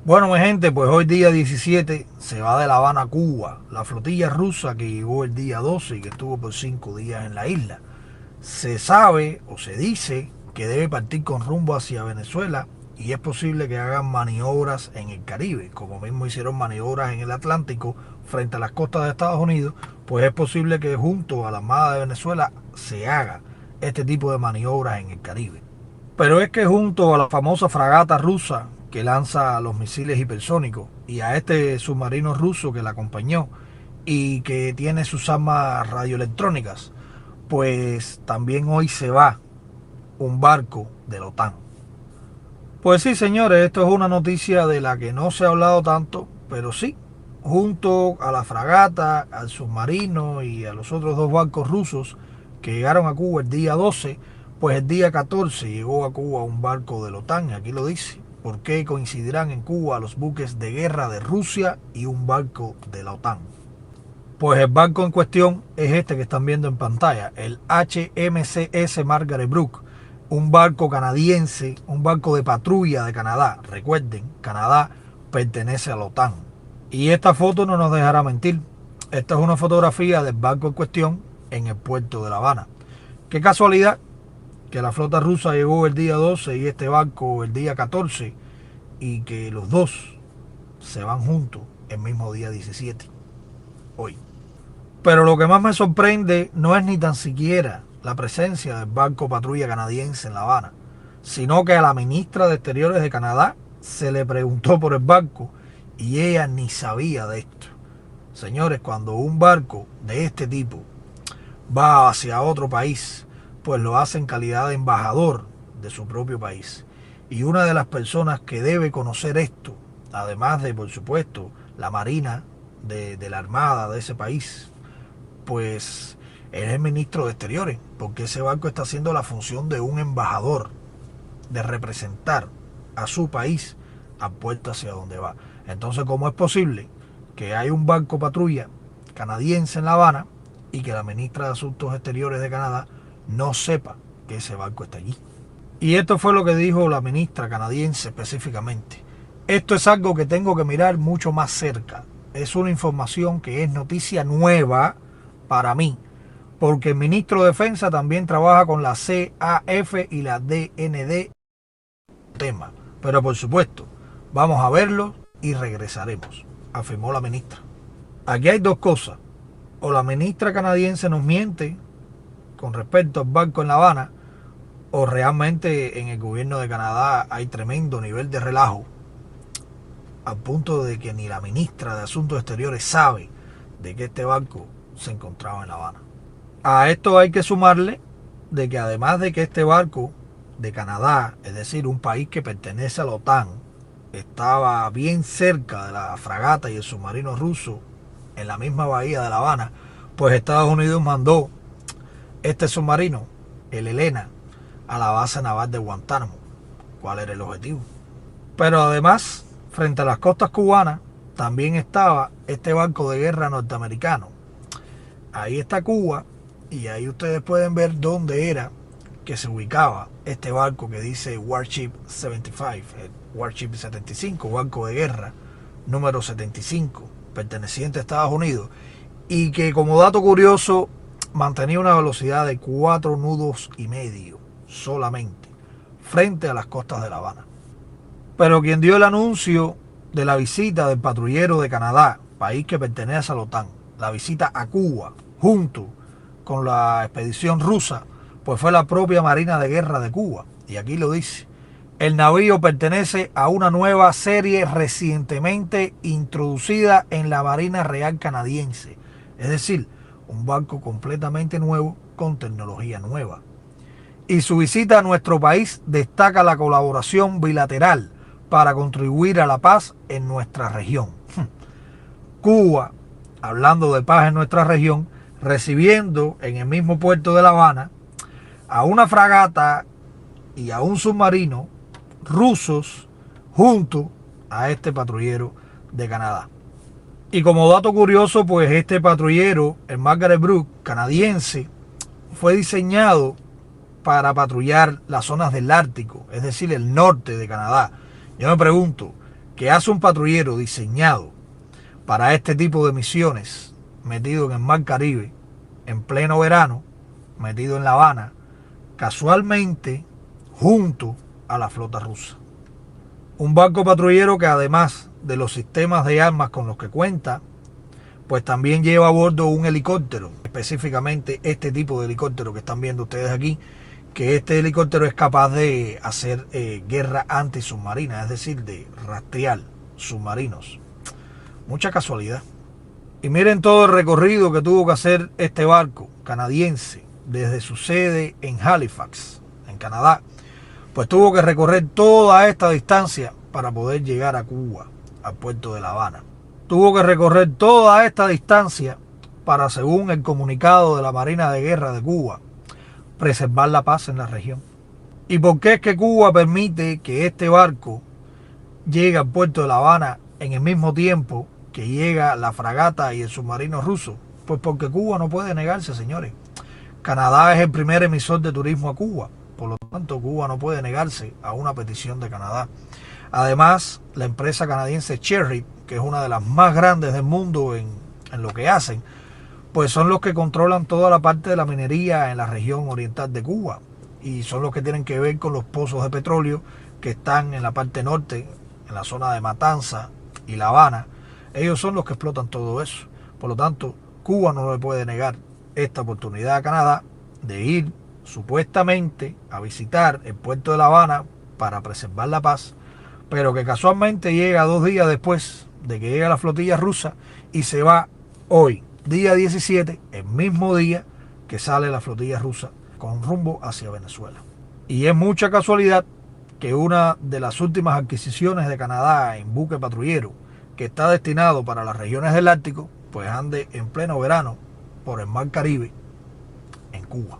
Bueno, mi gente, pues hoy día 17 se va de La Habana a Cuba la flotilla rusa que llegó el día 12 y que estuvo por 5 días en la isla. Se sabe o se dice que debe partir con rumbo hacia Venezuela y es posible que hagan maniobras en el Caribe, como mismo hicieron maniobras en el Atlántico frente a las costas de Estados Unidos, pues es posible que junto a la Armada de Venezuela se haga este tipo de maniobras en el Caribe. Pero es que junto a la famosa fragata rusa que lanza los misiles hipersónicos y a este submarino ruso que la acompañó y que tiene sus armas radioelectrónicas, pues también hoy se va un barco de la OTAN. Pues sí, señores, esto es una noticia de la que no se ha hablado tanto, pero sí, junto a la fragata, al submarino y a los otros dos barcos rusos que llegaron a Cuba el día 12, pues el día 14 llegó a Cuba un barco de la OTAN, aquí lo dice. ¿Por qué coincidirán en Cuba los buques de guerra de Rusia y un barco de la OTAN? Pues el barco en cuestión es este que están viendo en pantalla, el HMCS Margaret Brooke, un barco canadiense, un barco de patrulla de Canadá. Recuerden, Canadá pertenece a la OTAN. Y esta foto no nos dejará mentir. Esta es una fotografía del barco en cuestión en el puerto de La Habana. Qué casualidad que la flota rusa llegó el día 12 y este barco el día 14 y que los dos se van juntos el mismo día 17, hoy. Pero lo que más me sorprende no es ni tan siquiera la presencia del barco patrulla canadiense en La Habana, sino que a la ministra de Exteriores de Canadá se le preguntó por el barco y ella ni sabía de esto. Señores, cuando un barco de este tipo va hacia otro país, pues lo hace en calidad de embajador de su propio país. Y una de las personas que debe conocer esto, además de, por supuesto, la marina de la armada de ese país, pues él es el ministro de Exteriores, porque ese barco está haciendo la función de un embajador, de representar a su país a puerto hacia donde va. Entonces, ¿cómo es posible que hay un barco patrulla canadiense en La Habana y que la ministra de Asuntos Exteriores de Canadá no sepa que ese barco está allí? Y esto fue lo que dijo la ministra canadiense específicamente. Esto es algo que tengo que mirar mucho más cerca. Es una información que es noticia nueva para mí, porque el ministro de Defensa también trabaja con la CAF y la DND tema. Pero por supuesto, vamos a verlo y regresaremos, afirmó la ministra. Aquí hay dos cosas. O la ministra canadiense nos miente con respecto al barco en La Habana, o realmente en el gobierno de Canadá hay tremendo nivel de relajo, al punto de que ni la ministra de Asuntos Exteriores sabe de que este barco se encontraba en La Habana. A esto hay que sumarle de que además de que este barco de Canadá, es decir, un país que pertenece a la OTAN, estaba bien cerca de la fragata y el submarino ruso en la misma bahía de La Habana, pues Estados Unidos mandó este submarino, el Elena, a la base naval de Guantánamo. ¿Cuál era el objetivo? Pero además, frente a las costas cubanas, también estaba este barco de guerra norteamericano. Ahí está Cuba y ahí ustedes pueden ver dónde era que se ubicaba este barco que dice Warship 75, el Warship 75, barco de guerra número 75, perteneciente a Estados Unidos, y que como dato curioso mantenía una velocidad de 4 nudos y medio solamente frente a las costas de La Habana. Pero quien dio el anuncio de la visita del patrullero de Canadá, país que pertenece a la OTAN, la visita a Cuba junto con la expedición rusa, pues fue la propia Marina de Guerra de Cuba. Y aquí lo dice: el navío pertenece a una nueva serie recientemente introducida en la Marina Real Canadiense. Es decir, un barco completamente nuevo con tecnología nueva. Y su visita a nuestro país destaca la colaboración bilateral para contribuir a la paz en nuestra región. Cuba, hablando de paz en nuestra región, recibiendo en el mismo puerto de La Habana a una fragata y a un submarino rusos junto a este patrullero de Canadá. Y como dato curioso, pues este patrullero, el Margaret Brooke, canadiense, fue diseñado para patrullar las zonas del Ártico, es decir, el norte de Canadá. Yo me pregunto, que hace un patrullero diseñado para este tipo de misiones, metido en el Mar Caribe, en pleno verano, metido en La Habana, casualmente junto a la flota rusa. Un barco patrullero que además de los sistemas de armas con los que cuenta, pues también lleva a bordo un helicóptero, específicamente este tipo de helicóptero que están viendo ustedes aquí, que este helicóptero es capaz de hacer guerra antisubmarina, es decir, de rastrear submarinos. Mucha casualidad. Y miren todo el recorrido que tuvo que hacer este barco canadiense desde su sede en Halifax, en Canadá. Pues tuvo que recorrer toda esta distancia para poder llegar a Cuba, al puerto de La Habana. Tuvo que recorrer toda esta distancia para, según el comunicado de la Marina de Guerra de Cuba, preservar la paz en la región. ¿Y por qué es que Cuba permite que este barco llegue al puerto de La Habana en el mismo tiempo que llega la fragata y el submarino ruso? Pues porque Cuba no puede negarse, señores. Canadá es el primer emisor de turismo a Cuba, por lo tanto Cuba no puede negarse a una petición de Canadá. Además, la empresa canadiense Cherry, que es una de las más grandes del mundo en lo que hacen, pues son los que controlan toda la parte de la minería en la región oriental de Cuba y son los que tienen que ver con los pozos de petróleo que están en la parte norte, en la zona de Matanza y La Habana. Ellos son los que explotan todo eso. Por lo tanto, Cuba no le puede negar esta oportunidad a Canadá de ir supuestamente a visitar el puerto de La Habana para preservar la paz, pero que casualmente llega 2 días después de que llega la flotilla rusa y se va hoy, día 17, el mismo día que sale la flotilla rusa con rumbo hacia Venezuela. Y es mucha casualidad que una de las últimas adquisiciones de Canadá en buque patrullero, que está destinado para las regiones del Ártico, pues ande en pleno verano por el Mar Caribe en Cuba.